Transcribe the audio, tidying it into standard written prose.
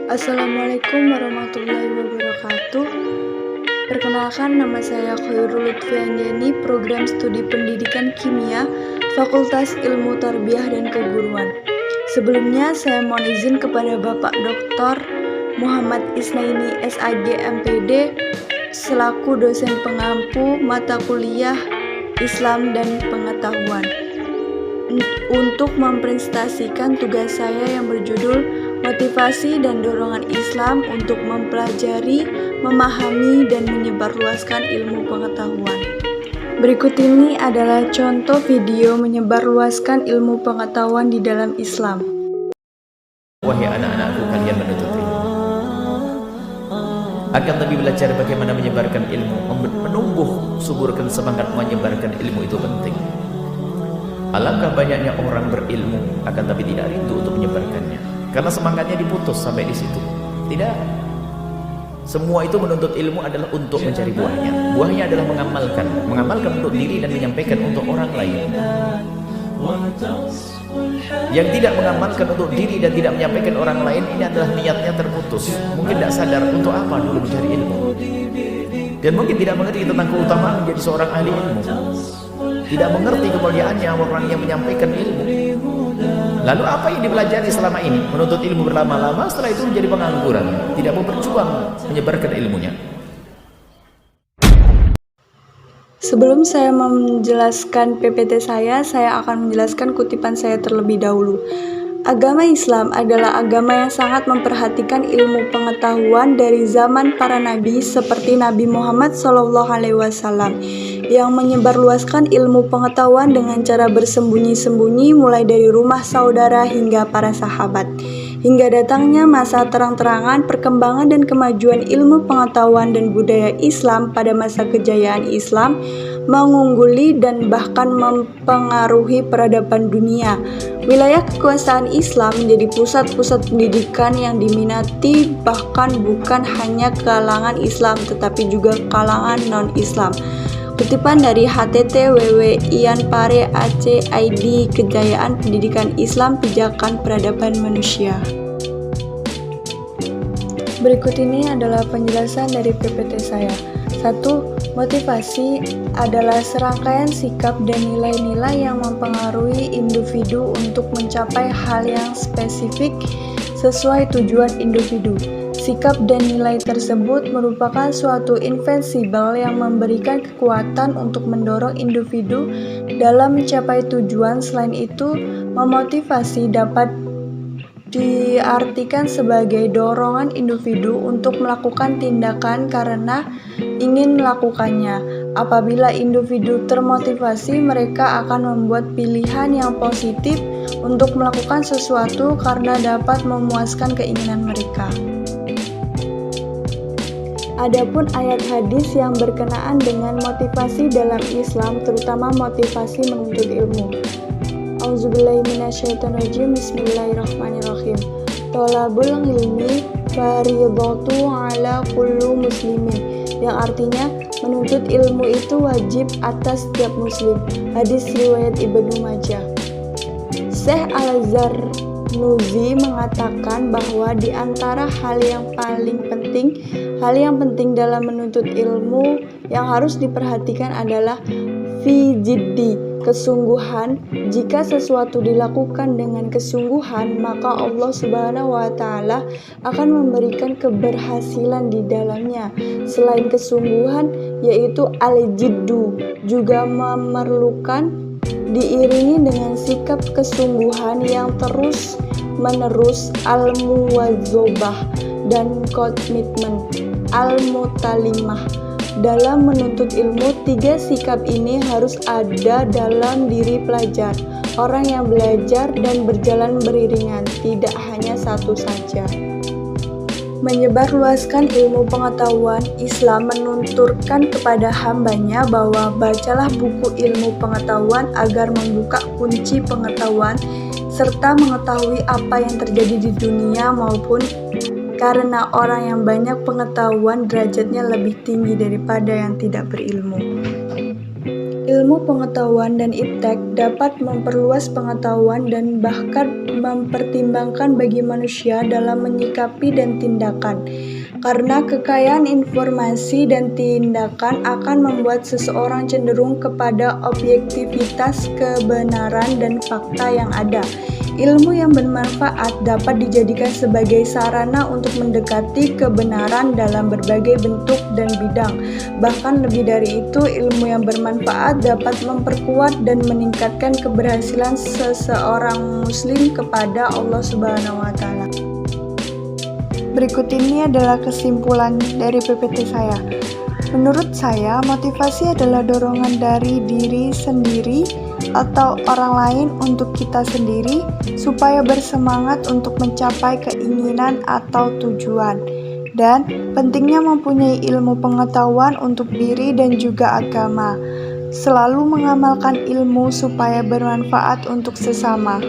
Assalamualaikum warahmatullahi wabarakatuh. Perkenalkan, nama saya Khairul Lutfianjani, Program Studi Pendidikan Kimia, Fakultas Ilmu Tarbiyah dan Keguruan. Sebelumnya saya mohon izin kepada Bapak Dr. Muhammad Isnaini SAG MPD selaku dosen pengampu mata kuliah Islam dan Pengetahuan untuk mempresentasikan tugas saya yang berjudul Motivasi dan Dorongan Islam untuk Mempelajari, Memahami, dan Menyebarluaskan Ilmu Pengetahuan. Berikut ini adalah contoh video menyebarluaskan ilmu pengetahuan di dalam Islam. Wahai anak-anakku, kalian menuntut ilmu. Akan lebih belajar bagaimana menyebarkan ilmu, menumbuh suburkan semangat menyebarkan ilmu itu penting. Alangkah banyaknya orang berilmu akan tapi tidak rindu untuk menyebarkannya. Karena semangatnya diputus sampai di situ. Tidak. Semua itu menuntut ilmu adalah untuk mencari buahnya. Buahnya adalah mengamalkan. Mengamalkan untuk diri dan menyampaikan untuk orang lain. Yang tidak mengamalkan untuk diri dan tidak menyampaikan orang lain, ini adalah niatnya terputus. Mungkin tidak sadar untuk apa dulu mencari ilmu. Dan mungkin tidak mengerti tentang keutamaan menjadi seorang ahli ilmu. Tidak mengerti kemuliaannya orang yang menyampaikan ilmu. Lalu apa yang dipelajari selama ini? Menuntut ilmu berlama-lama, setelah itu menjadi pengangguran, tidak mau berjuang menyebarkan ilmunya. Sebelum saya menjelaskan PPT saya akan menjelaskan kutipan saya terlebih dahulu. Agama Islam adalah agama yang sangat memperhatikan ilmu pengetahuan dari zaman para nabi seperti Nabi Muhammad SAW yang menyebarluaskan ilmu pengetahuan dengan cara bersembunyi-sembunyi mulai dari rumah saudara hingga para sahabat. Hingga datangnya masa terang-terangan perkembangan dan kemajuan ilmu pengetahuan dan budaya Islam pada masa kejayaan Islam mengungguli dan bahkan mempengaruhi peradaban dunia. Wilayah kekuasaan Islam menjadi pusat-pusat pendidikan yang diminati bahkan bukan hanya kalangan Islam tetapi juga kalangan non-Islam. Kutipan dari HTT WW Ian Pare AC ID Kejayaan Pendidikan Islam Pijakan Peradaban Manusia. Berikut ini adalah penjelasan dari PPT saya. 1. Motivasi adalah serangkaian sikap dan nilai-nilai yang mempengaruhi individu untuk mencapai hal yang spesifik sesuai tujuan individu. Sikap dan nilai tersebut merupakan suatu invincible yang memberikan kekuatan untuk mendorong individu dalam mencapai tujuan. Selain itu, memotivasi dapat diartikan sebagai dorongan individu untuk melakukan tindakan karena ingin melakukannya. Apabila individu termotivasi, mereka akan membuat pilihan yang positif untuk melakukan sesuatu karena dapat memuaskan keinginan mereka. Adapun ayat hadis yang berkenaan dengan motivasi dalam Islam, terutama motivasi menuntut ilmu. Auzubillahi minasyaitonirrajim. Bismillahirrahmanirrahim. Thalabul ilmi fardhatun 'ala kulli muslimin, yang artinya menuntut ilmu itu wajib atas setiap muslim. Hadis riwayat Ibnu Majah. Syekh Al-Zarnuzi mengatakan bahwa di antara hal yang penting dalam menuntut ilmu yang harus diperhatikan adalah fi jiddi, kesungguhan. Jika sesuatu dilakukan dengan kesungguhan, maka Allah Subhanahu wa Ta'ala akan memberikan keberhasilan di dalamnya. Selain kesungguhan, yaitu al-jiddu, juga memerlukan diiringi dengan sikap kesungguhan yang terus-menerus, al-muwadzobah, dan komitmen al-mutalimah. Dalam menuntut ilmu, 3 sikap ini harus ada dalam diri pelajar, orang yang belajar dan berjalan beriringan, tidak hanya satu saja. Menyebarluaskan ilmu pengetahuan, Islam menunturkan kepada hambanya bahwa bacalah buku ilmu pengetahuan agar membuka kunci pengetahuan serta mengetahui apa yang terjadi di dunia maupun karena orang yang banyak pengetahuan derajatnya lebih tinggi daripada yang tidak berilmu. Ilmu pengetahuan dan iptek dapat memperluas pengetahuan dan bahkan mempertimbangkan bagi manusia dalam menyikapi dan tindakan. Karena kekayaan informasi dan tindakan akan membuat seseorang cenderung kepada objektivitas kebenaran dan fakta yang ada. Ilmu yang bermanfaat dapat dijadikan sebagai sarana untuk mendekati kebenaran dalam berbagai bentuk dan bidang. Bahkan lebih dari itu, ilmu yang bermanfaat dapat memperkuat dan meningkatkan keberhasilan seseorang muslim kepada Allah Subhanahu wa taala. Berikut ini adalah kesimpulan dari PPT saya. Menurut saya, motivasi adalah dorongan dari diri sendiri atau orang lain untuk kita sendiri supaya bersemangat untuk mencapai keinginan atau tujuan. Dan pentingnya mempunyai ilmu pengetahuan untuk diri dan juga agama. Selalu mengamalkan ilmu supaya bermanfaat untuk sesama.